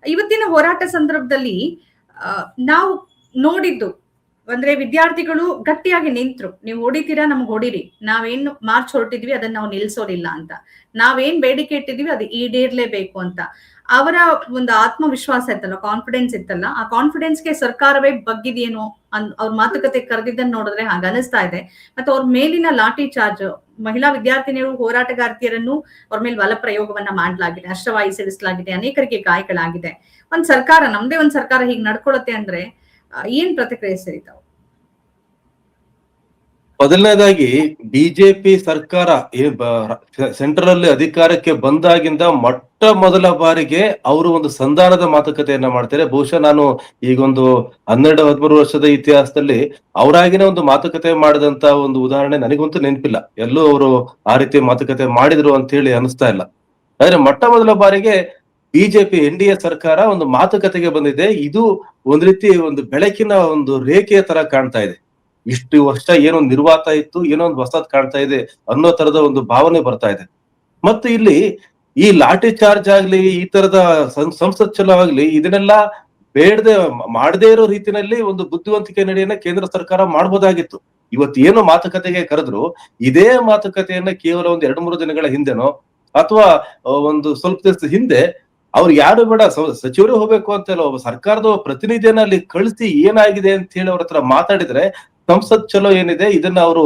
ಇವತ್ತಿನ ಹೋರಾಟ ಸಂದರ್ಭದಲ್ಲಿ ನಾವು ನೋಡಿದ್ದು ಅಂದ್ರೆ ವಿದ್ಯಾರ್ಥಿಗಳು ಗಟ್ಟಿಯಾಗಿ ನಿಂತ್ರು. ನೀವು ಹೊಡಿತೀರಾ, ನಮ್ಗೆ ಹೊಡಿರಿ, ನಾವೇನು ಮಾರ್ಚ್ ಹೊರಟಿದ್ವಿ ಅದನ್ನ ನಾವು ನಿಲ್ಸೋದಿಲ್ಲ ಅಂತ, ನಾವೇನ್ ಬೇಡಿಕೆ ಇಟ್ಟಿದ್ವಿ ಅದು ಈಡೇರ್ಲೇಬೇಕು ಅಂತ ಅವರ ಒಂದು ಆತ್ಮವಿಶ್ವಾಸ ಇತ್ತಲ್ಲ, ಕಾನ್ಫಿಡೆನ್ಸ್ ಇತ್ತಲ್ಲ, ಆ ಕಾನ್ಫಿಡೆನ್ಸ್ಗೆ ಸರ್ಕಾರವೇ ಬಗ್ಗಿದೆಯೇನೋ ಅವ್ರ ಮಾತುಕತೆ ಕರೆದಿದ್ದನ್ನು ನೋಡಿದ್ರೆ ಹಾಗ ಅನಿಸ್ತಾ ಇದೆ. ಮತ್ತೆ ಅವ್ರ ಮೇಲಿನ ಲಾಠಿ ಚಾರ್ಜ್, ಮಹಿಳಾ ವಿದ್ಯಾರ್ಥಿನಿಯರು ಹೋರಾಟಗಾರ್ತಿಯರನ್ನು ಅವ್ರ ಮೇಲೆ ಬಲ ಪ್ರಯೋಗವನ್ನ ಮಾಡಲಾಗಿದೆ, ಅಶ್ರವಾಯು ಸಿಡಿಸಲಾಗಿದೆ, ಅನೇಕರಿಗೆ ಗಾಯಗಳಾಗಿದೆ. ಒಂದ್ ಸರ್ಕಾರ, ನಮ್ದೇ ಒಂದ್ ಸರ್ಕಾರ ಹೀಗ್ ನಡ್ಕೊಳತ್ತೆ ಅಂದ್ರೆ ಏನ್ ಪ್ರತಿಕ್ರಿಯಿಸ್ತೀರಿ ತಾವು? ಮೊದಲನೇದಾಗಿ ಬಿಜೆಪಿ ಸರ್ಕಾರ ಸೆಂಟ್ರಲ್ ಅಲ್ಲಿ ಅಧಿಕಾರಕ್ಕೆ ಬಂದಾಗಿಂದ ಮೊಟ್ಟ ಮೊದಲ ಬಾರಿಗೆ ಅವರು ಒಂದು ಸಂಧಾನದ ಮಾತುಕತೆಯನ್ನ ಮಾಡ್ತಾರೆ. ಬಹುಶಃ ನಾನು ಈಗೊಂದು 12-13 ವರ್ಷದ ಇತಿಹಾಸದಲ್ಲಿ ಅವರಾಗಿನೇ ಒಂದು ಮಾತುಕತೆ ಮಾಡಿದಂತ ಒಂದು ಉದಾಹರಣೆ ನನಗಂತೂ ನೆನಪಿಲ್ಲ. ಎಲ್ಲೂ ಅವರು ಆ ರೀತಿ ಮಾತುಕತೆ ಮಾಡಿದ್ರು ಅಂತ ಹೇಳಿ ಅನಿಸ್ತಾ ಇಲ್ಲ. ಆದ್ರೆ ಮೊಟ್ಟ ಮೊದಲ ಬಾರಿಗೆ ಬಿಜೆಪಿ NDA ಸರ್ಕಾರ ಒಂದು ಮಾತುಕತೆಗೆ ಬಂದಿದೆ. ಇದು ಒಂದ್ ರೀತಿ ಒಂದು ಬೆಳಕಿನ ಒಂದು ರೇಖೆಯ ತರ ಕಾಣ್ತಾ ಇದೆ. ಇಷ್ಟು ವರ್ಷ ಏನೋ ನಿರ್ವಾತ ಇತ್ತು, ಏನೋ ಒಂದು ಹೊಸದ್ ಕಾಣ್ತಾ ಇದೆ ಅನ್ನೋ ತರದ ಒಂದು ಭಾವನೆ ಬರ್ತಾ ಇದೆ. ಮತ್ತು ಇಲ್ಲಿ ಈ ಲಾಠಿ ಚಾರ್ಜ್ ಆಗ್ಲಿ, ಈ ತರದ ಸಂಸತ್ ಚಲೋ ಆಗ್ಲಿ, ಇದನ್ನೆಲ್ಲ ಬೇಡದೆ ಮಾಡದೇ ಇರೋ ರೀತಿನಲ್ಲಿ ಒಂದು ಬುದ್ಧಿವಂತಿಕೆ ನಡೆಯನ್ನ ಕೇಂದ್ರ ಸರ್ಕಾರ ಮಾಡ್ಬೋದಾಗಿತ್ತು. ಇವತ್ತು ಏನು ಮಾತುಕತೆಗೆ ಕರೆದ್ರು, ಇದೇ ಮಾತುಕತೆಯನ್ನ ಕೇವಲ ಒಂದು 2-3 ದಿನಗಳ ಹಿಂದೆನೋ ಅಥವಾ ಒಂದು ಸ್ವಲ್ಪ ದಿವಸದ ಹಿಂದೆ ಅವ್ರು ಯಾರು ಬೇಡ ಸಚಿವರು ಹೋಗ್ಬೇಕು ಅಂತೆಲ್ಲ ಒಬ್ಬ ಸರ್ಕಾರದ ಪ್ರತಿನಿಧಿಯನ್ನ ಅಲ್ಲಿ ಕಳಿಸಿ ಏನಾಗಿದೆ ಅಂತ ಹೇಳಿ ಅವ್ರ ಹತ್ರ ಮಾತಾಡಿದ್ರೆ ಸಂಸತ್ ಚಲೋ ಏನಿದೆ ಇದನ್ನ ಅವರು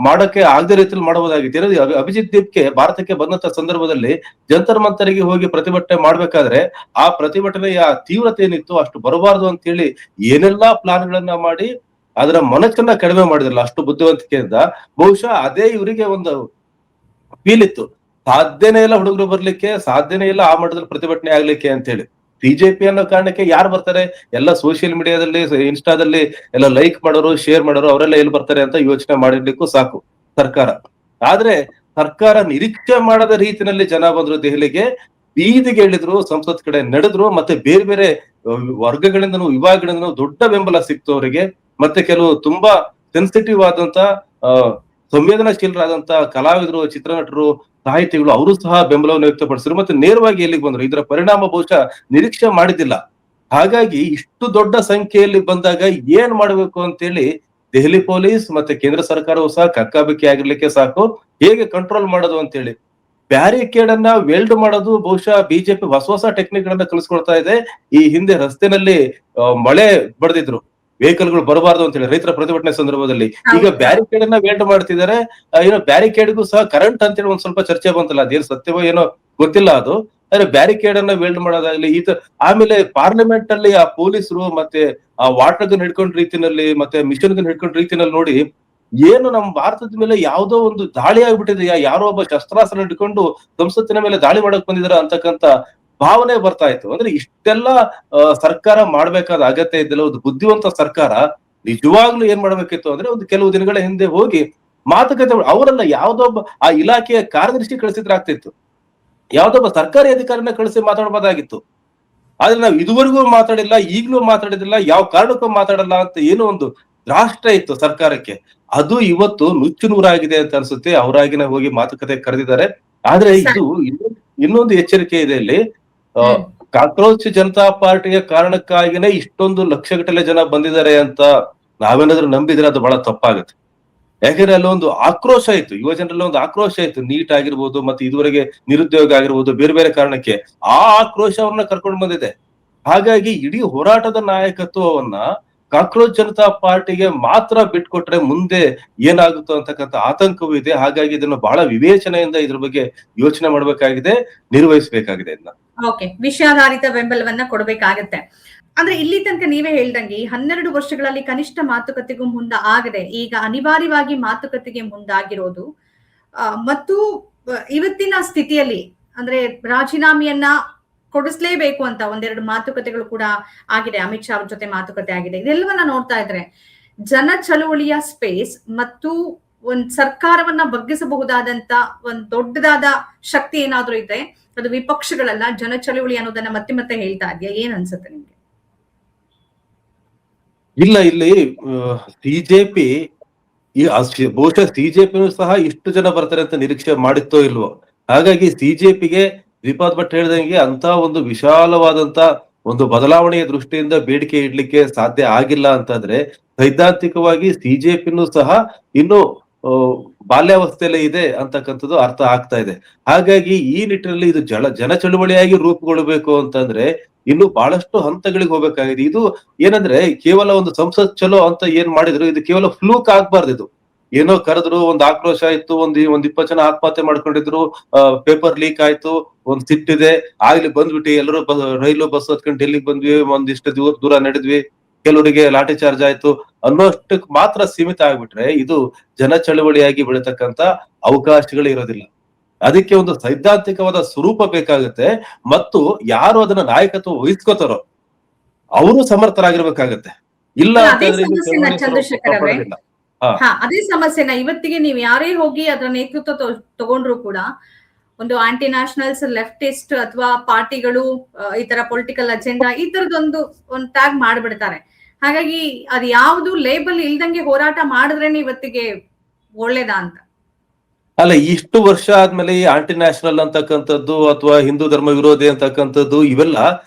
ಮಾಡಕ್ಕೆ ಆಗದೆ ರೀತಿಯಲ್ಲಿ ಮಾಡಬಹುದಾಗಿತ್ತು. ಅಭಿಜಿತ್ ದೀಪ್ಗೆ ಭಾರತಕ್ಕೆ ಬಂದಂತ ಸಂದರ್ಭದಲ್ಲಿ ಜಂತರ್ ಮಂತರಿಗೆ ಹೋಗಿ ಪ್ರತಿಭಟನೆ ಮಾಡ್ಬೇಕಾದ್ರೆ ಆ ಪ್ರತಿಭಟನೆಯ ತೀವ್ರತೆ ಏನಿತ್ತು ಅಷ್ಟು ಬರಬಾರದು ಅಂತ ಹೇಳಿ ಏನೆಲ್ಲಾ ಪ್ಲಾನ್ ಗಳನ್ನ ಮಾಡಿ ಅದರ ಮೊನಚನ್ನ ಕಡಿಮೆ ಮಾಡಿದ್ರಲ್ಲ, ಅಷ್ಟು ಬುದ್ಧಿವಂತಿಕೆಯಿಂದ. ಬಹುಶಃ ಅದೇ ಇವರಿಗೆ ಒಂದು ಫೀಲ್ ಇತ್ತು, ಸಾಧ್ಯನೇ ಇಲ್ಲ ಹುಡುಗರು ಬರ್ಲಿಕ್ಕೆ, ಸಾಧ್ಯನೇ ಇಲ್ಲ ಆ ಮಟ್ಟದಲ್ಲಿ ಪ್ರತಿಭಟನೆ ಆಗ್ಲಿಕ್ಕೆ ಅಂತ ಹೇಳಿ. ಬಿಜೆಪಿ ಅನ್ನೋ ಕಾರಣಕ್ಕೆ ಯಾರು ಬರ್ತಾರೆ? ಎಲ್ಲ ಸೋಷಿಯಲ್ ಮೀಡಿಯಾದಲ್ಲಿ, ಇನ್ಸ್ಟಾದಲ್ಲಿ ಎಲ್ಲ ಲೈಕ್ ಮಾಡೋರು, ಶೇರ್ ಮಾಡೋರು, ಅವರೆಲ್ಲ ಎಲ್ಲಿ ಬರ್ತಾರೆ ಅಂತ ಯೋಚನೆ ಮಾಡಿರ್ಲಿಕ್ಕೂ ಸಾಕು ಸರ್ಕಾರ. ಆದ್ರೆ ಸರ್ಕಾರ ನಿರೀಕ್ಷೆ ಮಾಡದ ರೀತಿಯಲ್ಲಿ ಜನ ಬಂದ್ರು ದೆಹಲಿಗೆ, ಬೀದಿಗೆ ಇಳಿದ್ರು, ಸಂಸತ್ ಕಡೆ ನಡೆದ್ರು, ಮತ್ತೆ ಬೇರೆ ಬೇರೆ ವರ್ಗಗಳಿಂದನೂ ವಿಭಾಗಗಳಿಂದನೂ ದೊಡ್ಡ ಬೆಂಬಲ ಸಿಕ್ತು ಅವರಿಗೆ. ಮತ್ತೆ ಕೆಲವು ತುಂಬಾ ಸೆನ್ಸಿಟಿವ್ ಆದಂತ ಸಂವೇದನಾಶೀಲರಾದಂತ ಕಲಾವಿದರು, ಚಿತ್ರನಟರು, ಸಾಹಿತಿಗಳು ಅವರು ಸಹ ಬೆಂಬಲವನ್ನು ವ್ಯಕ್ತಪಡಿಸಿದ್ರು. ಮತ್ತೆ ನೇರವಾಗಿ ಎಲ್ಲಿಗೆ ಬಂದ್ರು. ಇದರ ಪರಿಣಾಮ ಬಹುಶಃ ನಿರೀಕ್ಷೆ ಮಾಡಿದ್ದಿಲ್ಲ. ಹಾಗಾಗಿ ಇಷ್ಟು ದೊಡ್ಡ ಸಂಖ್ಯೆಯಲ್ಲಿ ಬಂದಾಗ ಏನ್ ಮಾಡ್ಬೇಕು ಅಂತೇಳಿ ದೆಹಲಿ ಪೊಲೀಸ್ ಮತ್ತೆ ಕೇಂದ್ರ ಸರ್ಕಾರವು ಸಹ ಕಕ್ಕಾಬಿಕ್ಕಿ ಆಗಿರ್ಲಿಕ್ಕೆ ಸಾಕು, ಹೇಗೆ ಕಂಟ್ರೋಲ್ ಮಾಡೋದು ಅಂತೇಳಿ. ಬ್ಯಾರಿಕೇಡ್ ಅನ್ನ ವೆಲ್ಡ್ ಮಾಡೋದು ಬಹುಶಃ ಬಿಜೆಪಿ ಹೊಸ ಟೆಕ್ನಿಕ್ ಗಳನ್ನ ಕಲಿಸ್ಕೊಳ್ತಾ ಇದೆ. ಈ ಹಿಂದೆ ರಸ್ತೆನಲ್ಲಿ ಮಳೆ ಬಡ್ದಿದ್ರು, ವೆಹಿಕಲ್ ಗಳು ಬರಬಾರ್ದು ಅಂತ ಹೇಳಿ ರೈತರ ಪ್ರತಿಭಟನೆ ಸಂದರ್ಭದಲ್ಲಿ. ಈಗ ಬ್ಯಾರಿಕೇಡ್ ಅನ್ನ ವೇಲ್ಡ್ ಮಾಡ್ತಿದ್ದಾರೆ. ಏನೋ ಬ್ಯಾರಿಕೇಡ್ಗೂ ಸಹ ಕರೆಂಟ್ ಅಂತ ಹೇಳಿ ಒಂದ್ ಸ್ವಲ್ಪ ಚರ್ಚೆ ಬಂತಲ್ಲ, ಅದೇನು ಸತ್ಯವೋ ಏನೋ ಗೊತ್ತಿಲ್ಲ ಅದು. ಆದ್ರೆ ಬ್ಯಾರಿಕೇಡ್ ಅನ್ನ ವೇಲ್ಡ್ ಮಾಡೋದಾಗ್ಲಿ, ಆಮೇಲೆ ಪಾರ್ಲಿಮೆಂಟ್ ಅಲ್ಲಿ ಆ ಪೊಲೀಸರು ಮತ್ತೆ ಆ ವಾಟರ್ ಗನ್ ಹಿಡ್ಕೊಂಡ್ ರೀತಿನಲ್ಲಿ ಮತ್ತೆ ಮಿಷನ್ ಗನ್ ಹಿಡ್ಕೊಂಡ್ ರೀತಿನಲ್ಲಿ ನೋಡಿ, ಏನು ನಮ್ಮ ಭಾರತದ ಮೇಲೆ ಯಾವ್ದೋ ಒಂದು ದಾಳಿ ಆಗ್ಬಿಟ್ಟಿದೆ, ಯಾರೋ ಒಬ್ಬ ಶಸ್ತ್ರಾಸ್ತ್ರ ಹಿಡ್ಕೊಂಡು ಸಂಸತ್ತಿನ ಮೇಲೆ ದಾಳಿ ಮಾಡಕ್ ಬಂದಿದಾರ ಅಂತಕ್ಕಂತ ಭಾವನೆ ಬರ್ತಾ ಇತ್ತು. ಅಂದ್ರೆ ಇಷ್ಟೆಲ್ಲ ಸರ್ಕಾರ ಮಾಡ್ಬೇಕಾದ ಅಗತ್ಯ ಇದ್ದಿಲ್ಲ. ಒಂದು ಬುದ್ಧಿವಂತ ಸರ್ಕಾರ ನಿಜವಾಗ್ಲೂ ಏನ್ ಮಾಡ್ಬೇಕಿತ್ತು ಅಂದ್ರೆ ಒಂದು ಕೆಲವು ದಿನಗಳ ಹಿಂದೆ ಹೋಗಿ ಮಾತುಕತೆ, ಅವರಲ್ಲ ಯಾವ್ದೊಬ್ಬ ಆ ಇಲಾಖೆಯ ಕಾರ್ಯದರ್ಶಿ ಕಳಿಸಿದ್ರೆ ಆಗ್ತಿತ್ತು, ಯಾವ್ದೊಬ್ಬ ಸರ್ಕಾರಿ ಅಧಿಕಾರಿನ ಕಳಿಸಿ ಮಾತಾಡ್ಬೋದಾಗಿತ್ತು. ಆದ್ರೆ ನಾವು ಇದುವರೆಗೂ ಮಾತಾಡಿಲ್ಲ, ಈಗ್ಲೂ ಮಾತಾಡಿದಿಲ್ಲ, ಯಾವ ಕಾರಣಕ್ಕೂ ಮಾತಾಡಲ್ಲ ಅಂತ ಏನೋ ಒಂದು ರಾಷ್ಟ್ರ ಇತ್ತು ಸರ್ಕಾರಕ್ಕೆ. ಅದು ಇವತ್ತು ನುಚ್ಚು ನೂರಾಗಿದೆ ಅಂತ ಅನ್ಸುತ್ತೆ. ಅವರಾಗಿನ ಹೋಗಿ ಮಾತುಕತೆ ಕರೆದಿದ್ದಾರೆ. ಆದ್ರೆ ಇದು ಇನ್ನೊಂದು ಎಚ್ಚರಿಕೆ ಇದೆ ಇಲ್ಲಿ. ಕಾಕ್ರೋಚ್ ಜನತಾ ಪಾರ್ಟಿಯ ಕಾರಣಕ್ಕಾಗಿನೇ ಇಷ್ಟೊಂದು ಲಕ್ಷಗಟ್ಟಲೆ ಜನ ಬಂದಿದ್ದಾರೆ ಅಂತ ನಾವೇನಾದ್ರೂ ನಂಬಿದ್ರೆ ಅದು ಬಹಳ ತಪ್ಪಾಗುತ್ತೆ. ಯಾಕಂದ್ರೆ ಅಲ್ಲೊಂದು ಆಕ್ರೋಶ ಇತ್ತು, ಯುವ ಜನರಲ್ಲಿ ಒಂದು ಆಕ್ರೋಶ ಇತ್ತು. ನೀಟ್ ಆಗಿರ್ಬೋದು, ಮತ್ತೆ ಇದುವರೆಗೆ ನಿರುದ್ಯೋಗ ಆಗಿರ್ಬೋದು, ಬೇರೆ ಬೇರೆ ಕಾರಣಕ್ಕೆ ಆ ಆಕ್ರೋಶ ಅವ್ರನ್ನ ಕರ್ಕೊಂಡು ಬಂದಿದೆ. ಹಾಗಾಗಿ ಇಡೀ ಹೋರಾಟದ ನಾಯಕತ್ವವನ್ನ ಕಾಕ್ರೋಚ್ ಜನತಾ ಪಾರ್ಟಿಗೆ ಮಾತ್ರ ಬಿಟ್ಕೊಟ್ರೆ ಮುಂದೆ ಏನಾಗುತ್ತೋ ಅಂತಕ್ಕಂಥ ಆತಂಕವೂ ಇದೆ. ಹಾಗಾಗಿ ಇದನ್ನು ಬಹಳ ವಿವೇಚನೆಯಿಂದ ಇದ್ರ ಬಗ್ಗೆ ಯೋಚನೆ ಮಾಡ್ಬೇಕಾಗಿದೆ, ನಿರ್ವಹಿಸಬೇಕಾಗಿದೆ ಇದನ್ನ. ಓಕೆ, ವಿಷಯಾಧಾರಿತ ಬೆಂಬಲವನ್ನ ಕೊಡಬೇಕಾಗತ್ತೆ. ಅಂದ್ರೆ ಇಲ್ಲಿ ತನಕ ನೀವೇ ಹೇಳ್ದಂಗೆ 12 ವರ್ಷಗಳಲ್ಲಿ ಕನಿಷ್ಠ ಮಾತುಕತೆಗೂ ಆಗದೆ ಈಗ ಅನಿವಾರ್ಯವಾಗಿ ಮಾತುಕತೆಗೆ ಮುಂದಾಗಿರೋದು, ಮತ್ತು ಇವತ್ತಿನ ಸ್ಥಿತಿಯಲ್ಲಿ ಅಂದ್ರೆ ರಾಜೀನಾಮೆಯನ್ನ ಕೊಡಿಸ್ಲೇಬೇಕು ಅಂತ ಒಂದೆರಡು ಮಾತುಕತೆಗಳು ಕೂಡ ಆಗಿದೆ. ಅಮಿತ್ ಶಾ ಅವ್ರ ಜೊತೆ ಮಾತುಕತೆ ಆಗಿದೆ. ಇದೆಲ್ಲವನ್ನ ನೋಡ್ತಾ ಇದ್ರೆ ಜನ ಚಳುವಳಿಯ ಸ್ಪೇಸ್ ಮತ್ತು ಒಂದ್ ಸರ್ಕಾರವನ್ನ ಬಗ್ಗಿಸಬಹುದಾದಂತ ಒಂದ್ ದೊಡ್ಡದಾದ ಶಕ್ತಿ ಏನಾದ್ರೂ ಇದೆ, ಅದು ವಿಪಕ್ಷಗಳಲ್ಲ, ಜನ ಚಳುವಳಿ ಅನ್ನೋದನ್ನ ಮತ್ತೆ ಮತ್ತೆ ಹೇಳ್ತಾ ಇದೆಯಾ? ಏನ್ ಅನ್ಸುತ್ತೆ ನಿಮ್ಗೆ? ಇಲ್ಲ, ಇಲ್ಲಿ ಬಿಜೆಪಿ ಬಹುಶಃ ಸಿಜೆಪಿನೂ ಸಹ ಇಷ್ಟು ಜನ ಬರ್ತಾರೆ ಅಂತ ನಿರೀಕ್ಷೆ ಮಾಡಿತ್ತೋ ಇಲ್ವೋ. ಹಾಗಾಗಿ ಸಿಜೆಪಿಗೆ ಶ್ರೀಪಾದ್ ಭಟ್ ಹೇಳ್ದಂಗೆ ಅಂತ ಒಂದು ವಿಶಾಲವಾದಂತ ಒಂದು ಬದಲಾವಣೆಯ ದೃಷ್ಟಿಯಿಂದ ಬೇಡಿಕೆ ಇಡ್ಲಿಕ್ಕೆ ಸಾಧ್ಯ ಆಗಿಲ್ಲ ಅಂತಂದ್ರೆ ಸೈದ್ಧಾಂತಿಕವಾಗಿ ಸಿಜೆಪಿನೂ ಸಹ ಇನ್ನು ಆ, ಬಾಲ್ಯಾವಸ್ಥೆಯಲ್ಲೇ ಇದೆ ಅಂತಕ್ಕಂಥದ್ದು ಅರ್ಥ ಆಗ್ತಾ ಇದೆ. ಹಾಗಾಗಿ ಈ ನಿಟ್ಟಿನಲ್ಲಿ ಇದು ಜನ ಚಳುವಳಿಯಾಗಿ ರೂಪುಗೊಳ್ಳಬೇಕು ಅಂತಂದ್ರೆ ಇನ್ನು ಬಹಳಷ್ಟು ಹಂತಗಳಿಗೆ ಹೋಗ್ಬೇಕಾಗಿದೆ. ಇದು ಏನಂದ್ರೆ ಕೇವಲ ಒಂದು ಸಂಸತ್ ಚಲೋ ಅಂತ ಏನ್ ಮಾಡಿದ್ರು, ಇದು ಕೇವಲ ಫ್ಲೂಕ್ ಆಗ್ಬಾರ್ದು. ಇದು ಏನೋ ಕರೆದ್ರು, ಒಂದ್ ಆಕ್ರೋಶ ಇತ್ತು, ಒಂದ್ 20 ಜನ ಆತ್ಮಹತ್ಯೆ ಮಾಡ್ಕೊಂಡಿದ್ರು, ಪೇಪರ್ ಲೀಕ್ ಆಯ್ತು, ಒಂದ್ ಸಿಟ್ಟಿದೆ, ಆಗ್ಲಿ ಬಂದ್ಬಿಟ್ಟು ಎಲ್ಲರೂ ರೈಲು ಬಸ್ ಹತ್ಕೊಂಡು ಡೆಲ್ಲಿಗೆ ಬಂದ್ವಿ, ಒಂದಿಷ್ಟು ದೂರ ನಡೆದ್ವಿ, ಕೆಲವರಿಗೆ ಲಾಠಿ ಚಾರ್ಜ್ ಆಯ್ತು ಅನ್ನೋಷ್ಟಕ್ ಮಾತ್ರ ಸೀಮಿತ ಆಗ್ಬಿಟ್ರೆ ಇದು ಜನ ಚಳವಳಿಯಾಗಿ ಬೆಳೀತಕ್ಕಂತ ಅವಕಾಶಗಳೇ ಇರೋದಿಲ್ಲ. ಅದಕ್ಕೆ ಒಂದು ಸೈದ್ಧಾಂತಿಕವಾದ ಸ್ವರೂಪ ಬೇಕಾಗುತ್ತೆ ಮತ್ತು ಯಾರು ಅದನ್ನ ನಾಯಕತ್ವ ವಹಿಸ್ಕೋತಾರೋ ಅವರು ಸಮರ್ಥರಾಗಿರ್ಬೇಕಾಗತ್ತೆ. ಇಲ್ಲ ಅಲ್ಲ, ಅದೇ ಅಂತಂದ್ರೆ ಇದು ಸಮಸ್ಯೆನ ಚಳವಳಿ ಚಂದ್ರಶೇಖರ್ ಅವರೇ, ಕಾಪಾಡೋದಿಲ್ಲ. ಹಾ ಅದೇ ಸಮಸ್ಯೆನ ಇವತ್ತಿಗೆ ನೀವು ಯಾರೇ ಹೋಗಿ ಅದರ ನೇತೃತ್ವ ತಗೊಂಡ್ರು ಕೂಡ ಒಂದು ಆಂಟಿ ನ್ಯಾಷನಲ್ಸ್, ಲೆಫ್ಟಿಸ್ಟ್ ಅಥವಾ ಪಾರ್ಟಿಗಳು ಈ ತರ ಪೊಲಿಟಿಕಲ್ ಅಜೆಂಡಾ ಈ ತರದೊಂದು ಟ್ಯಾಗ್ ಮಾಡ್ಬಿಡ್ತಾರೆ. ಹಾಗಾಗಿ ಅದು ಯಾವ್ದು ಲೇಬಲ್ ಇಲ್ದಂಗೆ ಹೋರಾಟ ಮಾಡಿದ್ರೇನೆ ಇವತ್ತಿಗೆ ಒಳ್ಳೇದಾ ಅಂತ. ಅಲ್ಲ, ಇಷ್ಟು ವರ್ಷ ಆದ್ಮೇಲೆ ಈ ಆಂಟಿ ನ್ಯಾಷನಲ್ ಅಂತಕ್ಕಂಥದ್ದು ಅಥವಾ ಹಿಂದೂ ಧರ್ಮ ವಿರೋಧಿ ಅಂತಕ್ಕಂಥದ್ದು ಇವೆಲ್ಲ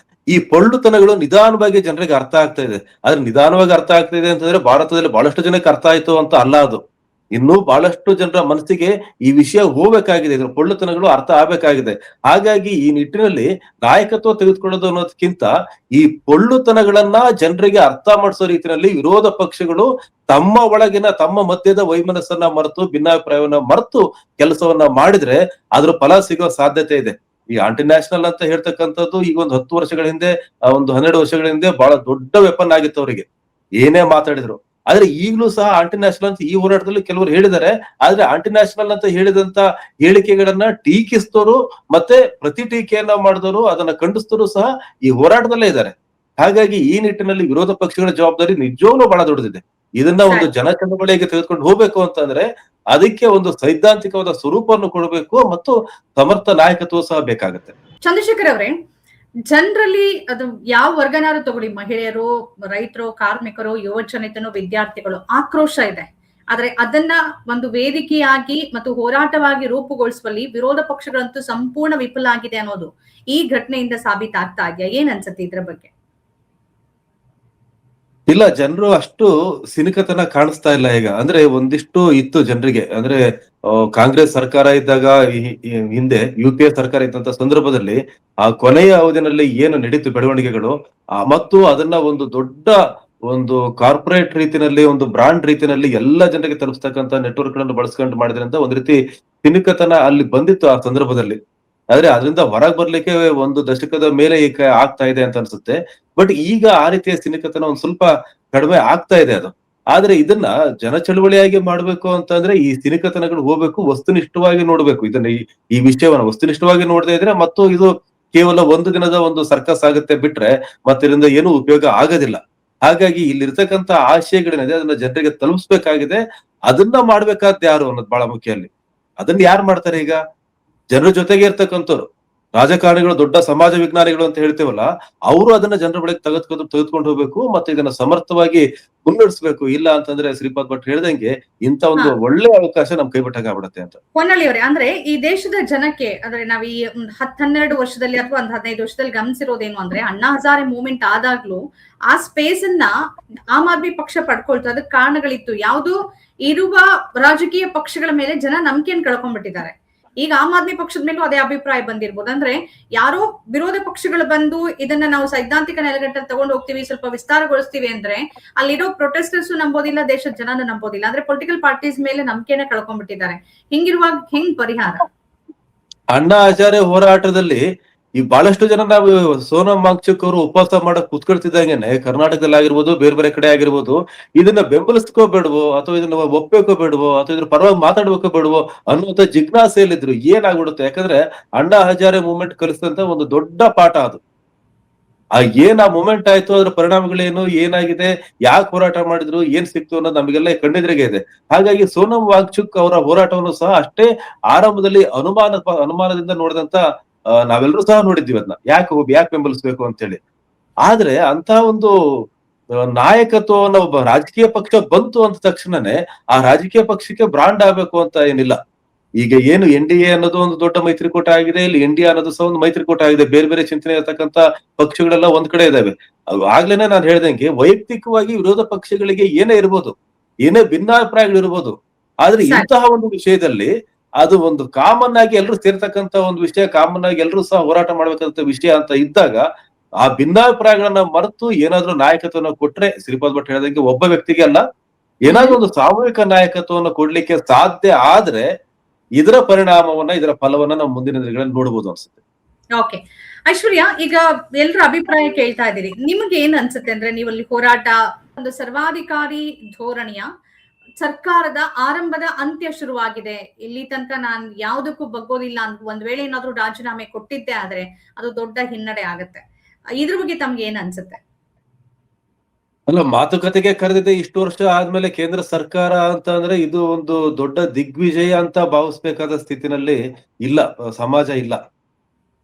ಈ ಪೊಳ್ಳುತನಗಳು ನಿಧಾನವಾಗಿ ಜನರಿಗೆ ಅರ್ಥ ಆಗ್ತಾ ಇದೆ. ಆದ್ರೆ ನಿಧಾನವಾಗಿ ಅರ್ಥ ಆಗ್ತಾ ಇದೆ ಅಂತಂದ್ರೆ ಭಾರತದಲ್ಲಿ ಬಹಳಷ್ಟು ಜನಕ್ಕೆ ಅರ್ಥ ಆಯ್ತು ಅಂತ ಅಲ್ಲ. ಅದು ಇನ್ನೂ ಬಹಳಷ್ಟು ಜನರ ಮನಸ್ಸಿಗೆ ಈ ವಿಷಯ ಹೋಗ್ಬೇಕಾಗಿದೆ, ಇದ್ರ ಪೊಳ್ಳುತನಗಳು ಅರ್ಥ ಆಗ್ಬೇಕಾಗಿದೆ. ಹಾಗಾಗಿ ಈ ನಿಟ್ಟಿನಲ್ಲಿ ನಾಯಕತ್ವ ತೆಗೆದುಕೊಳ್ಳೋದು ಅನ್ನೋದಕ್ಕಿಂತ ಈ ಪೊಳ್ಳುತನಗಳನ್ನ ಜನರಿಗೆ ಅರ್ಥ ಮಾಡಿಸೋ ರೀತಿಯಲ್ಲಿ ವಿರೋಧ ಪಕ್ಷಗಳು ತಮ್ಮ ಒಳಗಿನ ತಮ್ಮ ಮಧ್ಯದ ವೈಮನಸ್ಸನ್ನ ಮರೆತು ಭಿನ್ನಾಭಿಪ್ರಾಯವನ್ನ ಮರೆತು ಕೆಲಸವನ್ನ ಮಾಡಿದ್ರೆ ಅದ್ರ ಫಲ ಸಿಗೋ ಸಾಧ್ಯತೆ ಇದೆ. ಈ ಆಂಟಿ ನ್ಯಾಷನಲ್ ಅಂತ ಹೇಳ್ತಕ್ಕಂಥದ್ದು ಈಗ ಒಂದು 10 ವರ್ಷಗಳ ಹಿಂದೆ, ಒಂದು 12 ವರ್ಷಗಳ ಹಿಂದೆ ಬಹಳ ದೊಡ್ಡ ವೆಪನ್ ಆಗಿತ್ತು ಅವರಿಗೆ, ಏನೇ ಮಾತಾಡಿದ್ರು. ಆದ್ರೆ ಈಗಲೂ ಸಹ ಆಂಟಿ ನ್ಯಾಷನಲ್ ಅಂತ ಈ ಹೋರಾಟದಲ್ಲಿ ಕೆಲವರು ಹೇಳಿದ್ದಾರೆ. ಆದ್ರೆ ಆಂಟಿ ನ್ಯಾಷನಲ್ ಅಂತ ಹೇಳಿದಂತ ಹೇಳಿಕೆಗಳನ್ನ ಟೀಕಿಸಿದವರು ಮತ್ತೆ ಪ್ರತಿ ಟೀಕೆಯನ್ನ ಮಾಡಿದವರು, ಅದನ್ನ ಖಂಡಿಸಿದವರು ಸಹ ಈ ಹೋರಾಟದಲ್ಲೇ ಇದ್ದಾರೆ. ಹಾಗಾಗಿ ಈ ನಿಟ್ಟಿನಲ್ಲಿ ವಿರೋಧ ಪಕ್ಷಗಳ ಜವಾಬ್ದಾರಿ ನಿಜವಾಗ್ಲೂ ಬಹಳ ದೊಡ್ಡದಿದೆ. ಇದನ್ನ ಒಂದು ಜನ ಚಳವಳಿಗೆ ತೆಗೆದುಕೊಂಡು ಹೋಗ್ಬೇಕು ಅಂತಂದ್ರೆ ಅದಕ್ಕೆ ಒಂದು ಸೈದ್ಧಾಂತಿಕವಾದ ಸ್ವರೂಪವನ್ನು ಕೊಡಬೇಕು ಮತ್ತು ಸಮರ್ಥ ನಾಯಕತ್ವ ಸಹ ಬೇಕಾಗುತ್ತೆ. ಚಂದ್ರಶೇಖರ್ ಅವರೇ, ಜನರಲ್ಲಿ ಅದು ಯಾವ ವರ್ಗನಾರು ತಗೊಳ್ಳಿ, ಮಹಿಳೆಯರು, ರೈತರು, ಕಾರ್ಮಿಕರು, ಯುವ ಜನತೆನೋ, ವಿದ್ಯಾರ್ಥಿಗಳು, ಆಕ್ರೋಶ ಇದೆ. ಆದ್ರೆ ಅದನ್ನ ಒಂದು ವೇದಿಕೆಯಾಗಿ ಮತ್ತು ಹೋರಾಟವಾಗಿ ರೂಪುಗೊಳಿಸುವಲ್ಲಿ ವಿರೋಧ ಪಕ್ಷಗಳಂತೂ ಸಂಪೂರ್ಣ ವಿಫಲ ಆಗಿದೆ ಅನ್ನೋದು ಈ ಘಟನೆಯಿಂದ ಸಾಬೀತಾಗ್ತಾ ಇದೆಯಾ? ಏನ್ ಅನ್ಸುತ್ತೆ ಇದ್ರ ಬಗ್ಗೆ? ಇಲ್ಲ, ಜನರು ಅಷ್ಟು ಸಿನಿಕತನ ಕಾಣಿಸ್ತಾ ಇಲ್ಲ ಈಗ. ಅಂದ್ರೆ ಒಂದಿಷ್ಟು ಇತ್ತು ಜನರಿಗೆ, ಅಂದ್ರೆ ಕಾಂಗ್ರೆಸ್ ಸರ್ಕಾರ ಇದ್ದಾಗ ಹಿಂದೆ UPA ಸರ್ಕಾರ ಇದ್ದಂತ ಸಂದರ್ಭದಲ್ಲಿ ಆ ಕೊನೆಯ ಅವಧಿನಲ್ಲಿ ಏನು ನಡೀತು ಬೆಳವಣಿಗೆಗಳು, ಮತ್ತು ಅದನ್ನ ಒಂದು ದೊಡ್ಡ ಒಂದು ಕಾರ್ಪೊರೇಟ್ ರೀತಿನಲ್ಲಿ, ಒಂದು ಬ್ರಾಂಡ್ ರೀತಿನಲ್ಲಿ ಎಲ್ಲ ಜನರಿಗೆ ತಲುಪಿಸ್ತಕ್ಕಂತ ನೆಟ್ವರ್ಕ್ ಗಳನ್ನು ಬಳಸ್ಕೊಂಡು ಮಾಡಿದ್ರಿಂದ ಒಂದ್ ರೀತಿ ಸಿನಿಕತನ ಅಲ್ಲಿ ಬಂದಿತ್ತು ಆ ಸಂದರ್ಭದಲ್ಲಿ. ಆದ್ರೆ ಅದರಿಂದ ಹೊರಗೆ ಬರ್ಲಿಕ್ಕೆ ಒಂದು ದಶಕದ ಮೇಲೆ ಈಗ ಆಗ್ತಾ ಇದೆ ಅಂತ ಅನ್ಸುತ್ತೆ. ಬಟ್ ಈಗ ಆ ರೀತಿಯ ಸಿನಿಕತನ ಒಂದ್ ಸ್ವಲ್ಪ ಕಡಿಮೆ ಆಗ್ತಾ ಇದೆ ಅದು. ಆದ್ರೆ ಇದನ್ನ ಜನ ಚಳವಳಿಯಾಗಿ ಮಾಡ್ಬೇಕು ಅಂತಂದ್ರೆ ಈ ಸಿನಿಕತನಗಳು ಹೋಗ್ಬೇಕು, ವಸ್ತುನಿಷ್ಠವಾಗಿ ನೋಡ್ಬೇಕು. ಇದನ್ನ ಈ ವಿಷಯವನ್ನ ವಸ್ತುನಿಷ್ಠವಾಗಿ ನೋಡದೇ ಇದ್ರೆ ಮತ್ತು ಇದು ಕೇವಲ ಒಂದು ದಿನದ ಒಂದು ಸರ್ಕಸ್ ಆಗುತ್ತೆ ಬಿಟ್ರೆ ಇದರಿಂದ ಏನು ಉಪಯೋಗ ಆಗೋದಿಲ್ಲ. ಹಾಗಾಗಿ ಇಲ್ಲಿರ್ತಕ್ಕಂತ ಆಶಯಗಳೇನಿದೆ ಅದನ್ನ ಜನರಿಗೆ ತಲುಪಿಸ್ಬೇಕಾಗಿದೆ. ಅದನ್ನ ಮಾಡ್ಬೇಕಾದ್ ಯಾರು ಅನ್ನೋದು ಬಹಳ ಮುಖ್ಯ ಅಲ್ಲಿ. ಅದನ್ನ ಯಾರು ಮಾಡ್ತಾರೆ ಈಗ? ಜನರ ಜೊತೆಗೆ ಇರ್ತಕ್ಕಂಥವ್ರು, ರಾಜಕಾರಣಿಗಳು, ದೊಡ್ಡ ಸಮಾಜ ವಿಜ್ಞಾನಿಗಳು ಅಂತ ಹೇಳ್ತೇವಲ್ಲ, ಅವರು ಅದನ್ನ ಜನರ ಬಳಿಗೆ ತೆಗೆದುಕೊಂಡು ಹೋಗ್ಬೇಕು ಮತ್ತೆ ಇದನ್ನ ಸಮರ್ಥವಾಗಿ ಮುನ್ನಡೆಸಬೇಕು. ಇಲ್ಲ ಅಂತಂದ್ರೆ ಶ್ರೀಪಾದ್ ಭಟ್ ಹೇಳ್ದಂಗೆ ಇಂತ ಒಂದು ಒಳ್ಳೆ ಅವಕಾಶ ನಮ್ ಕೈ ಬಿಟ್ಟಾಗ ಆಗ್ಬಿಡುತ್ತೆ ಅಂತ. ಹೊನ್ನಳ್ಳಿ ಅವರೇ, ಅಂದ್ರೆ ಈ ದೇಶದ ಜನಕ್ಕೆ, ಅಂದ್ರೆ ನಾವ್ ಈ 10-12 ವರ್ಷದಲ್ಲಿ ಅಥವಾ ಒಂದ್ 15 ವರ್ಷದಲ್ಲಿ ಗಮನಿಸಿರೋದೇನು ಅಂದ್ರೆ, ಅಣ್ಣಾ ಹಜಾರೆ ಮೂವ್ಮೆಂಟ್ ಆದಾಗ್ಲೂ ಆ ಸ್ಪೇಸ್ ಅನ್ನ ಆಮ್ ಆದ್ಮಿ ಪಕ್ಷ ಪಡ್ಕೊಳ್ತು. ಅದಕ್ಕೆ ಕಾರಣಗಳಿತ್ತು. ಯಾವುದು ಇರುವ ರಾಜಕೀಯ ಪಕ್ಷಗಳ ಮೇಲೆ ಜನ ನಂಬಿಕೆಯನ್ನು ಕಳ್ಕೊಂಡ್ಬಿಟ್ಟಿದ್ದಾರೆ. ಈಗ ಆಮ್ ಆದ್ಮಿ ಪಕ್ಷದ ಮೇಲೂ ಅದೇ ಅಭಿಪ್ರಾಯ ಬಂದಿರ್ಬೋದು. ಅಂದ್ರೆ ಯಾರೋ ವಿರೋಧ ಪಕ್ಷಗಳು ಬಂದು ಇದನ್ನ ನಾವು ಸೈದ್ಧಾಂತಿಕ ನೆಲೆಗಟ್ಟಲ್ಲಿ ತಗೊಂಡು ಹೋಗ್ತೀವಿ, ಸ್ವಲ್ಪ ವಿಸ್ತಾರಗೊಳಿಸ್ತೀವಿ ಅಂದ್ರೆ ಅಲ್ಲಿರೋ ಪ್ರೊಟೆಸ್ಟರ್ಸ್ ನಂಬೋದಿಲ್ಲ, ದೇಶದ ಜನನ ನಂಬೋದಿಲ್ಲ. ಅಂದ್ರೆ ಪೊಲಿಟಿಕಲ್ ಪಾರ್ಟೀಸ್ ಮೇಲೆ ನಂಬಿಕೆನ ಕಳ್ಕೊಂಡ್ಬಿಟ್ಟಿದ್ದಾರೆ. ಹಿಂಗಿರುವಾಗ ಹೆಂಗ್ ಪರಿಹಾರ? ಅಣ್ಣಾ ಹಜಾರೆ ಹೋರಾಟದಲ್ಲಿ ಈ ಬಹಳಷ್ಟು ಜನ, ನಾವು ಸೋನಂ ವಾಂಗ್ಚುಕ್ ಅವರು ಉಪವಾಸ ಮಾಡಕ್ ಕುತ್ಕೊಳ್ತಿದ್ದಂಗೆನೆ ಕರ್ನಾಟಕದಲ್ಲಿ ಆಗಿರ್ಬೋದು, ಬೇರೆ ಬೇರೆ ಕಡೆ ಆಗಿರ್ಬೋದು, ಇದನ್ನ ಬೆಂಬಲಿಸ್ಕೋಬೇಡವೋ ಅಥವಾ ಇದನ್ನ ಒಪ್ಬೇಕೋ ಬೇಡವೋ ಅಥವಾ ಇದ್ರ ಪರವಾಗಿ ಮಾತಾಡ್ಬೇಕೋ ಬೇಡವೋ ಅನ್ನುವಂತ ಜಿಜ್ಞಾಸೆಯಲ್ಲಿದ್ರು. ಏನಾಗ್ಬಿಡುತ್ತೆ, ಯಾಕಂದ್ರೆ ಅಣ್ಣಾ ಹಜಾರೆ ಮೂವ್ಮೆಂಟ್ ಕಲಿಸಿದಂತ ಒಂದು ದೊಡ್ಡ ಪಾಠ ಅದು. ಆ ಮೂಮೆಂಟ್ ಆಯ್ತು, ಅದ್ರ ಪರಿಣಾಮಗಳೇನು, ಏನಾಗಿದೆ, ಯಾಕೆ ಹೋರಾಟ ಮಾಡಿದ್ರು, ಏನ್ ಸಿಕ್ತು ಅನ್ನೋದು ನಮಗೆಲ್ಲ ಕಣ್ಣೆದುರಿಗೆ ಇದೆ. ಹಾಗಾಗಿ ಸೋನಂ ವಾಂಗ್ಚುಕ್ ಅವರ ಹೋರಾಟವನ್ನು ಸಹ ಅಷ್ಟೇ ಆರಂಭದಲ್ಲಿ ಅನುಮಾನದಿಂದ ನೋಡಿದಂತ ನಾವೆಲ್ಲರೂ ಸಹ ನೋಡಿದ್ವಿ ಅದನ್ನ. ಯಾಕೆ ಬೆಂಬಲಿಸ್ಬೇಕು ಅಂತ ಹೇಳಿ. ಆದ್ರೆ ಅಂತ ಒಂದು ನಾಯಕತ್ವವನ್ನ ಒಬ್ಬ ರಾಜಕೀಯ ಪಕ್ಷ ಬಂತು ಅಂದ ತಕ್ಷಣನೇ ಆ ರಾಜಕೀಯ ಪಕ್ಷಕ್ಕೆ ಬ್ರಾಂಡ್ ಆಗ್ಬೇಕು ಅಂತ ಏನಿಲ್ಲ. ಈಗ ಏನು NDA ಅನ್ನೋದು ಒಂದು ದೊಡ್ಡ ಮೈತ್ರಿಕೂಟ ಆಗಿದೆ, ಇಲ್ಲಿ ಇಂಡಿಯಾ ಅನ್ನೋದು ಸಹ ಒಂದು ಮೈತ್ರಿಕೂಟ ಆಗಿದೆ. ಬೇರೆ ಬೇರೆ ಚಿಂತನೆ ಇರತಕ್ಕಂತ ಪಕ್ಷಗಳೆಲ್ಲ ಒಂದ್ ಕಡೆ ಇದಾವೆ. ಆಗ್ಲೇನೆ ನಾನು ಹೇಳ್ದಂಗೆ ವೈಯಕ್ತಿಕವಾಗಿ ವಿರೋಧ ಪಕ್ಷಗಳಿಗೆ ಏನೇ ಇರ್ಬೋದು, ಏನೇ ಭಿನ್ನಾಭಿಪ್ರಾಯಗಳಿರ್ಬೋದು, ಆದ್ರೆ ಸರಿ. ಇಂತಹ ಒಂದು ವಿಷಯದಲ್ಲಿ ಅದು ಒಂದು ಕಾಮನ್ ಆಗಿ ಎಲ್ಲರೂ ಸೇರ್ತಕ್ಕಂತ ಒಂದು ವಿಷಯ, ಕಾಮನ್ ಆಗಿ ಎಲ್ಲರೂ ಸಹ ಹೋರಾಟ ಮಾಡ್ಬೇಕಂತ ವಿಷಯ ಅಂತ ಇದ್ದಾಗ ಆ ಭಿನ್ನಾಭಿಪ್ರಾಯಗಳನ್ನ ಮರೆತು ಏನಾದ್ರೂ ನಾಯಕತ್ವನ ಕೊಟ್ರೆ, ಶ್ರೀಪಾದ್ ಭಟ್ ಹೇಳಿದಂಗೆ ಒಬ್ಬ ವ್ಯಕ್ತಿಗೆ ಅಲ್ಲ, ಏನಾದ್ರೂ ಒಂದು ಸಾಮೂಹಿಕ ನಾಯಕತ್ವವನ್ನು ಕೊಡ್ಲಿಕ್ಕೆ ಸಾಧ್ಯ ಆದ್ರೆ ಇದರ ಪರಿಣಾಮವನ್ನ, ಇದರ ಫಲವನ್ನ ನಾವು ಮುಂದಿನ ದಿನಗಳಲ್ಲಿ ನೋಡಬಹುದು ಅನ್ಸುತ್ತೆ. ಓಕೆ. ಐಶ್ವರ್ಯ, ಈಗ ಎಲ್ರ ಅಭಿಪ್ರಾಯ ಕೇಳ್ತಾ ಇದ್ದೀರಿ. ನಿಮ್ಗೆ ಏನ್ ಅನ್ಸುತ್ತೆ ಅಂದ್ರೆ, ನೀವು ಅಲ್ಲಿ ಹೋರಾಟ, ಒಂದು ಸರ್ವಾಧಿಕಾರಿ ಧೋರಣೆಯ ಸರ್ಕಾರದ ಆರಂಭದ ಅಂತ್ಯ ಶುರುವಾಗಿದೆ, ಇಲ್ಲಿ ತನಕ ನಾನ್ ಯಾವುದಕ್ಕೂ ಬಗ್ಗೋದಿಲ್ಲ ಅಂತ ಒಂದ್ ವೇಳೆ ಏನಾದ್ರೂ ರಾಜೀನಾಮೆ ಕೊಟ್ಟಿದ್ದೆ ಆದ್ರೆ ಅದು ದೊಡ್ಡ ಹಿನ್ನಡೆ ಆಗತ್ತೆ. ಇದ್ರ ಬಗ್ಗೆ ತಮ್ಗೆ ಏನ್ ಅನ್ಸುತ್ತೆ? ಅಲ್ಲ, ಮಾತುಕತೆಗೆ ಕರೆದಿದೆ ಇಷ್ಟು ವರ್ಷ ಆದ್ಮೇಲೆ ಕೇಂದ್ರ ಸರ್ಕಾರ ಅಂತ ಅಂದ್ರೆ ಇದು ಒಂದು ದೊಡ್ಡ ದಿಗ್ವಿಜಯ ಅಂತ ಭಾವಿಸ್ಬೇಕಾದ ಸ್ಥಿತಿನಲ್ಲಿ ಇಲ್ಲ, ಸಮಾಜ ಇಲ್ಲ.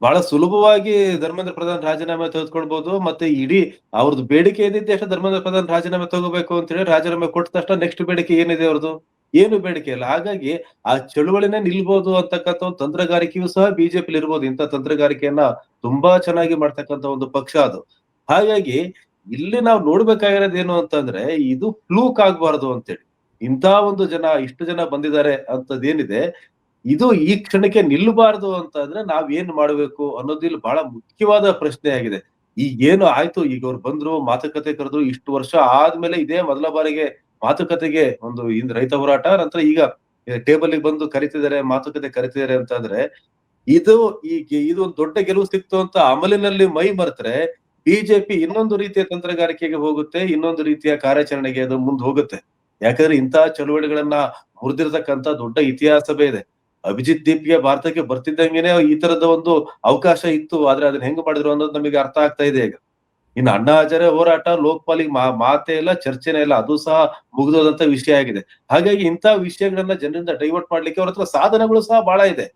ಬಹಳ ಸುಲಭವಾಗಿ ಧರ್ಮೇಂದ್ರ ಪ್ರಧಾನ್ ರಾಜೀನಾಮೆ ತೆಗೆದುಕೊಳ್ಬಹುದು. ಮತ್ತೆ ಇಡೀ ಅವ್ರದ್ದು ಬೇಡಿಕೆ ಏನಿದೆ ಅಷ್ಟೇ, ಧರ್ಮೇಂದ್ರ ಪ್ರಧಾನ್ ರಾಜೀನಾಮೆ ತಗೋಬೇಕು ಅಂತ ಹೇಳಿ ರಾಜೀನಾಮೆ ಕೊಟ್ಟ ತಕ್ಷಣ ನೆಕ್ಸ್ಟ್ ಬೇಡಿಕೆ ಏನಿದೆ ಅವ್ರದ್ದು? ಏನು ಬೇಡಿಕೆ ಇಲ್ಲ. ಹಾಗಾಗಿ ಆ ಚಳುವಳಿನೇ ನಿಲ್ಬಹುದು ಅಂತಕ್ಕಂಥ ಒಂದು ತಂತ್ರಗಾರಿಕೆಯೂ ಸಹ ಬಿಜೆಪಿಲಿ ಇರ್ಬೋದು. ಇಂಥ ತಂತ್ರಗಾರಿಕೆಯನ್ನ ತುಂಬಾ ಚೆನ್ನಾಗಿ ಮಾಡ್ತಕ್ಕಂಥ ಒಂದು ಪಕ್ಷ ಅದು. ಹಾಗಾಗಿ ಇಲ್ಲಿ ನಾವು ನೋಡ್ಬೇಕಾಗಿರೋದು ಏನು ಅಂತಂದ್ರೆ, ಇದು ಫ್ಲೂಕ್ ಆಗ್ಬಾರ್ದು ಅಂತೇಳಿ. ಇಂಥ ಒಂದು ಜನ, ಇಷ್ಟು ಜನ ಬಂದಿದ್ದಾರೆ ಅಂತದೇನಿದೆ, ಇದು ಈ ಕ್ಷಣಕ್ಕೆ ನಿಲ್ಲಬಾರದು ಅಂತಂದ್ರೆ ನಾವ್ ಏನ್ ಮಾಡ್ಬೇಕು ಅನ್ನೋದು ಇಲ್ಲಿ ಬಹಳ ಮುಖ್ಯವಾದ ಪ್ರಶ್ನೆ ಆಗಿದೆ. ಈಗ ಏನು ಆಯ್ತು, ಈಗ ಅವ್ರು ಬಂದ್ರು, ಮಾತುಕತೆ ಕರೆದ್ರು, ಇಷ್ಟು ವರ್ಷ ಆದ್ಮೇಲೆ ಇದೇ ಮೊದಲ ಬಾರಿಗೆ ಮಾತುಕತೆಗೆ ಒಂದು ರೈತ ಹೋರಾಟ, ನಂತರ ಈಗ ಟೇಬಲ್ ಬಂದು ಕರಿತಿದ್ದಾರೆ, ಮಾತುಕತೆ ಕರಿತಿದ್ದಾರೆ ಅಂತಂದ್ರೆ ಇದು ಇದು ಒಂದು ದೊಡ್ಡ ಗೆಲುವು ಸಿಕ್ತು ಅಂತ ಅಮಲಿನಲ್ಲಿ ಮೈ ಮರೆತ್ರೆ ಬಿಜೆಪಿ ಇನ್ನೊಂದು ರೀತಿಯ ತಂತ್ರಗಾರಿಕೆಗೆ ಹೋಗುತ್ತೆ, ಇನ್ನೊಂದು ರೀತಿಯ ಕಾರ್ಯಾಚರಣೆಗೆ ಅದು ಮುಂದೆ ಹೋಗುತ್ತೆ. ಯಾಕಂದ್ರೆ ಇಂತಹ ಚಳುವಳಿಗಳನ್ನ ಮುರಿದಿರ್ತಕ್ಕಂತ ದೊಡ್ಡ ಇತಿಹಾಸವೇ ಇದೆ. ಅಭಿಜಿತ್ ದೀಪ್ಗೆ ಭಾರತಕ್ಕೆ ಬರ್ತಿದ್ದಂಗೆನೆ ಈ ತರದ ಒಂದು ಅವಕಾಶ ಇತ್ತು, ಆದ್ರೆ ಅದನ್ನ ಹೆಂಗ್ ಮಾಡಿದ್ರು ಅನ್ನೋದು ನಮಗೆ ಅರ್ಥ ಆಗ್ತಾ ಇದೆ ಈಗ. ಇನ್ನು ಅಣ್ಣಾ ಹಜಾರೆ ಹೋರಾಟ ಲೋಕಪಾಲಿಗೆ ಮಾತೇ ಇಲ್ಲ, ಚರ್ಚೆನೇ ಇಲ್ಲ, ಅದು ಸಹ ಮುಗಿದೋದಂತ ವಿಷಯ ಆಗಿದೆ. ಹಾಗಾಗಿ ಇಂತಹ ವಿಷಯಗಳನ್ನ ಜನರಿಂದ ಡೈವರ್ಟ್ ಮಾಡ್ಲಿಕ್ಕೆ ಅವ್ರ ಹತ್ರ ಸಾಧನಗಳು ಸಹ ಬಹಳ ಇದೆ.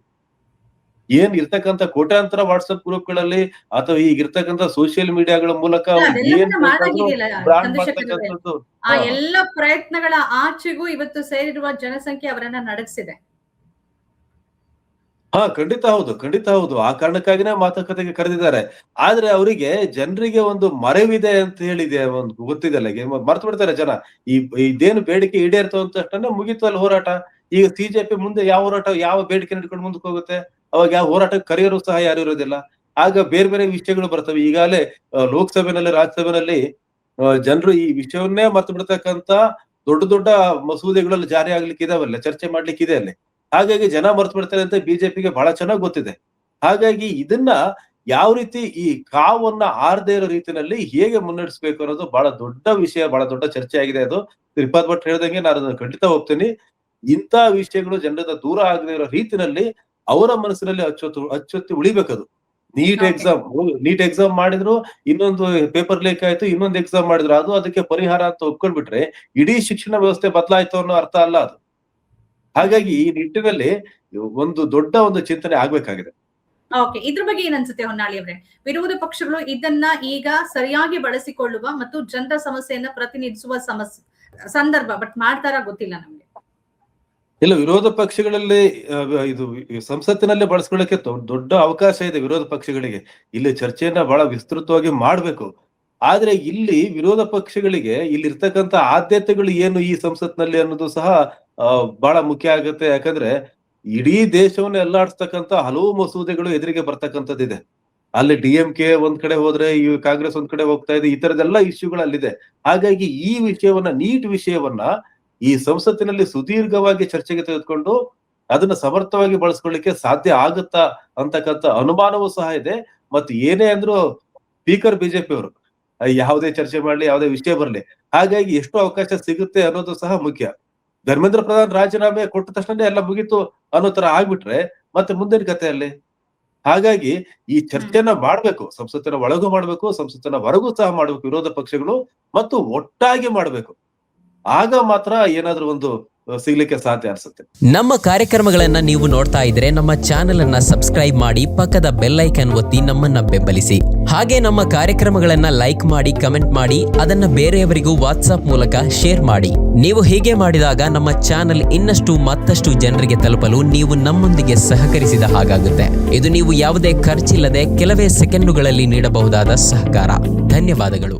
ಏನ್ ಇರ್ತಕ್ಕಂಥ ಕೋಟ್ಯಾಂತರ ವಾಟ್ಸ್ಆಪ್ ಗ್ರೂಪ್ಗಳಲ್ಲಿ ಅಥವಾ ಈಗ ಇರ್ತಕ್ಕಂಥ ಸೋಷಿಯಲ್ ಮೀಡಿಯಾಗಳ ಮೂಲಕ ಏನ್ ಅದೆಲ್ಲವನ್ನ ಬೇಕಾದ್ರೂ ಮಾಡಾಗಿದೆಯಲ್ಲ ಬ್ರಾಂಡ್ ಚಂದ್ರಶೇಖರ್ ಅವರೇ. ಮಾಡ್ತಕ್ಕಂಥದ್ದು. ಆ ಎಲ್ಲ ಪ್ರಯತ್ನಗಳ ಆಚೆಗೂ ಇವತ್ತು ಸೇರಿರುವ ಜನಸಂಖ್ಯೆ ಅವರನ್ನ ನಡಗಿಸಿದೆ. ಖಂಡಿತ ಹೌದು, ಖಂಡಿತ ಹೌದು. ಆ ಕಾರಣಕ್ಕಾಗಿನೇ ಮಾತುಕತೆಗೆ ಕರೆದಿದ್ದಾರೆ. ಆದ್ರೆ ಅವರಿಗೆ ಜನರಿಗೆ ಒಂದು ಮರೆವಿದೆ ಅಂತ ಹೇಳಿದೆ, ಒಂದು ಗೊತ್ತಿದೆಲ್ಲ, ಮರ್ತು ಬಿಡ್ತಾರೆ ಜನ. ಇದೇನು ಬೇಡಿಕೆ ಈಡೇರ್ತು ಅಂತ ಅಷ್ಟೇ ಮುಗೀತು ಅಲ್ಲಿ ಹೋರಾಟ. ಈಗ ಸಿಜೆಪಿ ಮುಂದೆ ಯಾವ ಹೋರಾಟ, ಯಾವ ಬೇಡಿಕೆ ನಡ್ಕೊಂಡು ಮುಂದಕ್ಕೆ ಹೋಗುತ್ತೆ? ಅವಾಗ ಯಾವ ಹೋರಾಟಕ್ಕೆ ಕರೆಯೋರು ಸಹ ಯಾರು ಇರೋದಿಲ್ಲ. ಆಗ ಬೇರೆ ಬೇರೆ ವಿಷಯಗಳು ಬರ್ತವೆ. ಈಗಾಗಲೇ ಲೋಕಸಭೆನಲ್ಲಿ, ರಾಜ್ಯಸಭೆನಲ್ಲಿ ಜನರು ಈ ವಿಷಯವನ್ನೇ ಮರ್ತು ಬಿಡ್ತಕ್ಕಂತ ದೊಡ್ಡ ದೊಡ್ಡ ಮಸೂದೆಗಳಲ್ಲಿ ಜಾರಿ ಆಗ್ಲಿಕ್ಕೆ ಇದಾವಲ್ಲ, ಚರ್ಚೆ ಮಾಡ್ಲಿಕ್ಕೆ ಇದೆ ಅಲ್ಲಿ. ಹಾಗಾಗಿ ಜನ ಮರ್ತು ಬಿಡ್ತಾರೆ ಅಂತ ಬಿಜೆಪಿಗೆ ಬಹಳ ಚೆನ್ನಾಗಿ ಗೊತ್ತಿದೆ. ಹಾಗಾಗಿ ಇದನ್ನ ಯಾವ ರೀತಿ ಈ ಕಾವನ್ನ ಆರದೇ ಇರೋ ರೀತಿಯಲ್ಲಿ ಹೇಗೆ ಮುನ್ನಡೆಸಬೇಕು ಅನ್ನೋದು ಬಹಳ ದೊಡ್ಡ ವಿಷಯ, ಬಹಳ ದೊಡ್ಡ ಚರ್ಚೆ ಆಗಿದೆ ಅದು. ಶ್ರೀಪಾದ್ ಭಟ್ ಹೇಳ್ದಂಗೆ ನಾನು ಅದನ್ನ ಖಂಡಿತ ಹೋಗ್ತೀನಿ. ಇಂಥ ವಿಷಯಗಳು ಜನರಿಂದ ದೂರ ಆಗದೆ ಇರೋ ರೀತಿನಲ್ಲಿ ಅವರ ಮನಸ್ಸಿನಲ್ಲಿ ಅಚ್ಚೊತ್ತಿ ಉಳಿಬೇಕದು. ನೀಟ್ ಎಕ್ಸಾಮ್ ಮಾಡಿದ್ರು, ಇನ್ನೊಂದು ಪೇಪರ್ ಲೀಕ್ ಆಯ್ತು, ಇನ್ನೊಂದು ಎಕ್ಸಾಮ್ ಮಾಡಿದ್ರು, ಅದು ಅದಕ್ಕೆ ಪರಿಹಾರ ಅಂತ ಒಪ್ಕೊಂಡ್ಬಿಟ್ರೆ ಇಡೀ ಶಿಕ್ಷಣ ವ್ಯವಸ್ಥೆ ಬದಲಾಯ್ತು ಅನ್ನೋ ಅರ್ಥ ಅಲ್ಲ ಅದು. ಹಾಗಾಗಿ ಈ ನಿಟ್ಟಿನಲ್ಲಿ ಒಂದು ದೊಡ್ಡ ಒಂದು ಚಿಂತನೆ ಆಗ್ಬೇಕಾಗಿದೆ. ಓಕೆ, ಇದ್ರ ಬಗ್ಗೆ ಏನ್ ಅನ್ಸುತ್ತೆ ಹೊನ್ನಾಳಿ ಅವರೇ? ವಿರೋಧ ಪಕ್ಷಗಳು ಇದನ್ನ ಈಗ ಸರಿಯಾಗಿ ಬಳಸಿಕೊಳ್ಳುವ ಮತ್ತು ಜನರ ಸಮಸ್ಯೆಯನ್ನ ಪ್ರತಿನಿಧಿಸುವ ಸಂದರ್ಭ, ಬಟ್ ಮಾಡ್ತಾರ ಗೊತ್ತಿಲ್ಲ ನಮ್ಗೆ. ಇಲ್ಲ, ವಿರೋಧ ಪಕ್ಷಗಳಲ್ಲಿ ಇದು ಸಂಸತ್ತಿನಲ್ಲಿ ಬಳಸ್ಕೊಳ್ಳಕ್ಕೆ ದೊಡ್ಡ ಅವಕಾಶ ಇದೆ ವಿರೋಧ ಪಕ್ಷಗಳಿಗೆ. ಇಲ್ಲಿ ಚರ್ಚೆಯನ್ನ ಬಹಳ ವಿಸ್ತೃತವಾಗಿ ಮಾಡ್ಬೇಕು. ಆದ್ರೆ ಇಲ್ಲಿ ವಿರೋಧ ಪಕ್ಷಗಳಿಗೆ ಇಲ್ಲಿ ಇರ್ತಕ್ಕಂತ ಆದ್ಯತೆಗಳು ಏನು ಈ ಸಂಸತ್ನಲ್ಲಿ ಅನ್ನೋದು ಸಹ ಬಹಳ ಮುಖ್ಯ ಆಗುತ್ತೆ. ಯಾಕಂದ್ರೆ ಇಡೀ ದೇಶವನ್ನು ಎಲ್ಲಾಡಿಸ್ತಕ್ಕಂತ ಹಲವು ಮಸೂದೆಗಳು ಎದುರಿಗೆ ಬರ್ತಕ್ಕಂಥದ್ದಿದೆ. ಅಲ್ಲಿ DMK ಒಂದ್ ಕಡೆ ಹೋದ್ರೆ, ಈ ಕಾಂಗ್ರೆಸ್ ಒಂದ್ ಕಡೆ ಹೋಗ್ತಾ ಇದೆ, ಈ ತರದೆಲ್ಲ ಇಶ್ಯೂಗಳು ಅಲ್ಲಿದೆ. ಹಾಗಾಗಿ ಈ ವಿಷಯವನ್ನ, ನೀಟ್ ವಿಷಯವನ್ನ ಈ ಸಂಸತ್ತಿನಲ್ಲಿ ಸುದೀರ್ಘವಾಗಿ ಚರ್ಚೆಗೆ ತೆಗೆದುಕೊಂಡು ಅದನ್ನ ಸಮರ್ಥವಾಗಿ ಬಳಸ್ಕೊಳ್ಳಿಕ್ಕೆ ಸಾಧ್ಯ ಆಗುತ್ತಾ ಅಂತಕ್ಕಂಥ ಅನುಮಾನವೂ ಸಹ ಇದೆ. ಮತ್ತೆ ಏನೇ ಅಂದ್ರೂ ಸ್ಪೀಕರ್ ಬಿಜೆಪಿ ಅವರು, ಯಾವುದೇ ಚರ್ಚೆ ಮಾಡ್ಲಿ, ಯಾವುದೇ ವಿಷಯ ಬರ್ಲಿ, ಹಾಗಾಗಿ ಎಷ್ಟು ಅವಕಾಶ ಸಿಗುತ್ತೆ ಅನ್ನೋದು ಸಹ ಮುಖ್ಯ. ಧರ್ಮೇಂದ್ರ ಪ್ರಧಾನ್ ರಾಜೀನಾಮೆ ಕೊಟ್ಟ ತಕ್ಷಣ ಎಲ್ಲ ಮುಗೀತು ಅನ್ನೋ ತರ ಆಗ್ಬಿಟ್ರೆ ಮತ್ತೆ ಮುಂದಿನ ಕತೆ ಅಲ್ಲಿ. ಹಾಗಾಗಿ ಈ ಚರ್ಚೆನ ಮಾಡ್ಬೇಕು, ಸಂಸತ್ತಿನ ಒಳಗೂ ಮಾಡ್ಬೇಕು, ಸಂಸತ್ತಿನ ಹೊರಗೂ ಸಹ ಮಾಡ್ಬೇಕು ವಿರೋಧ ಪಕ್ಷಗಳು, ಮತ್ತು ಒಟ್ಟಾಗಿ ಮಾಡ್ಬೇಕು. ಆಗ ಮಾತ್ರ ಏನಾದ್ರೂ ಒಂದು ಸಿಗ್ಲಿಕ್ಕೆ ಸಾಧ್ಯ ಅನ್ಸುತ್ತೆ. ನಮ್ಮ ಕಾರ್ಯಕ್ರಮಗಳನ್ನ ನೀವು ನೋಡ್ತಾ ಇದ್ರೆ ನಮ್ಮ ಚಾನೆಲ್ ಅನ್ನ ಸಬ್ಸ್ಕ್ರೈಬ್ ಮಾಡಿ, ಪಕ್ಕದ ಬೆಲ್ ಐಕನ್ ಒತ್ತಿ ನಮ್ಮನ್ನ ಬೆಂಬಲಿಸಿ. ಹಾಗೆ ನಮ್ಮ ಕಾರ್ಯಕ್ರಮಗಳನ್ನ ಲೈಕ್ ಮಾಡಿ, ಕಮೆಂಟ್ ಮಾಡಿ, ಅದನ್ನ ಬೇರೆಯವರಿಗೂ ವಾಟ್ಸ್ಆಪ್ ಮೂಲಕ ಶೇರ್ ಮಾಡಿ. ನೀವು ಹೀಗೆ ಮಾಡಿದಾಗ ನಮ್ಮ ಚಾನೆಲ್ ಇನ್ನಷ್ಟು ಮತ್ತಷ್ಟು ಜನರಿಗೆ ತಲುಪಲು ನೀವು ನಮ್ಮೊಂದಿಗೆ ಸಹಕರಿಸಿದ ಹಾಗಾಗುತ್ತೆ. ಇದು ನೀವು ಯಾವುದೇ ಖರ್ಚಿಲ್ಲದೆ ಕೆಲವೇ ಸೆಕೆಂಡುಗಳಲ್ಲಿ ನೀಡಬಹುದಾದ ಸಹಕಾರ. ಧನ್ಯವಾದಗಳು.